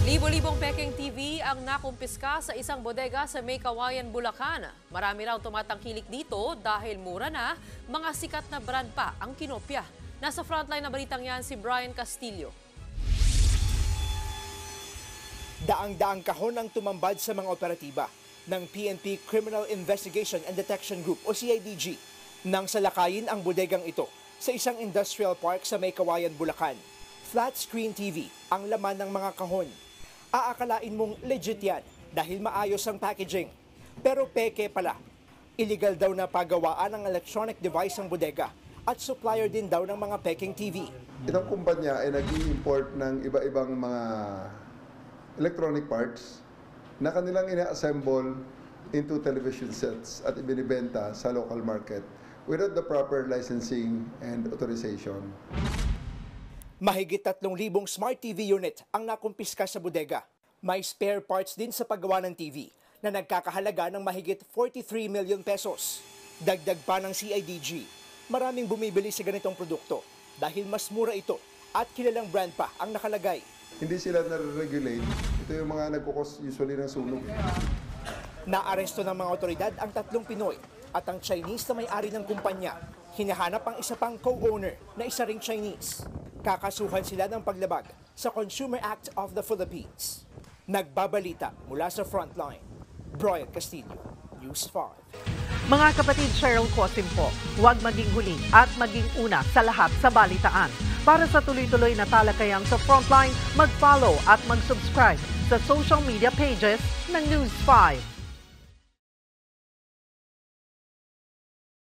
Libo-libong Peking TV ang nakumpiska sa isang bodega sa May Kawayan, Bulacan. Marami raw tumatangkilik dito dahil mura na, mga sikat na brand pa ang kinopya. Nasa frontline na balitang yan si Brian Castillo. Daang-daang kahon ang tumambad sa mga operatiba ng PNP Criminal Investigation and Detection Group o CIDG nang salakayin ang bodegang ito sa isang industrial park sa May Kawayan, Bulacan. Flat screen TV ang laman ng mga kahon. Aakalain mong legit yan dahil maayos ang packaging. Pero peke pala. Illegal daw na pagawaan ng electronic device ang bodega at supplier din daw ng mga Peking TV. Itong kumpanya ay nag-i-import ng iba-ibang mga electronic parts na kanilang ina-assemble into television sets at ibinibenta sa local market without the proper licensing and authorization. Mahigit 3,000 smart TV unit ang nakumpiska sa bodega. May spare parts din sa paggawa ng TV na nagkakahalaga ng mahigit 43 million pesos. Dagdag pa ng CIDG, maraming bumibili sa ganitong produkto dahil mas mura ito at kilalang brand pa ang nakalagay. Hindi sila nare-regulate. Ito yung mga nagkukos usually ng sunog. Naaresto ng mga otoridad ang 3 Pinoy at ang Chinese na may-ari ng kumpanya. Hinahanap ang isa pang co-owner na isa ring Chinese. Kakasuhan sila ng paglabag sa Consumer Act of the Philippines. Nagbabalita mula sa frontline, Brian Castillo, News 5. Mga kapatid, Cheryl Cosim po, huwag maging huli at maging una sa lahat sa balitaan. Para sa tuloy-tuloy na talakayang sa frontline, mag-follow at mag-subscribe sa social media pages ng News 5.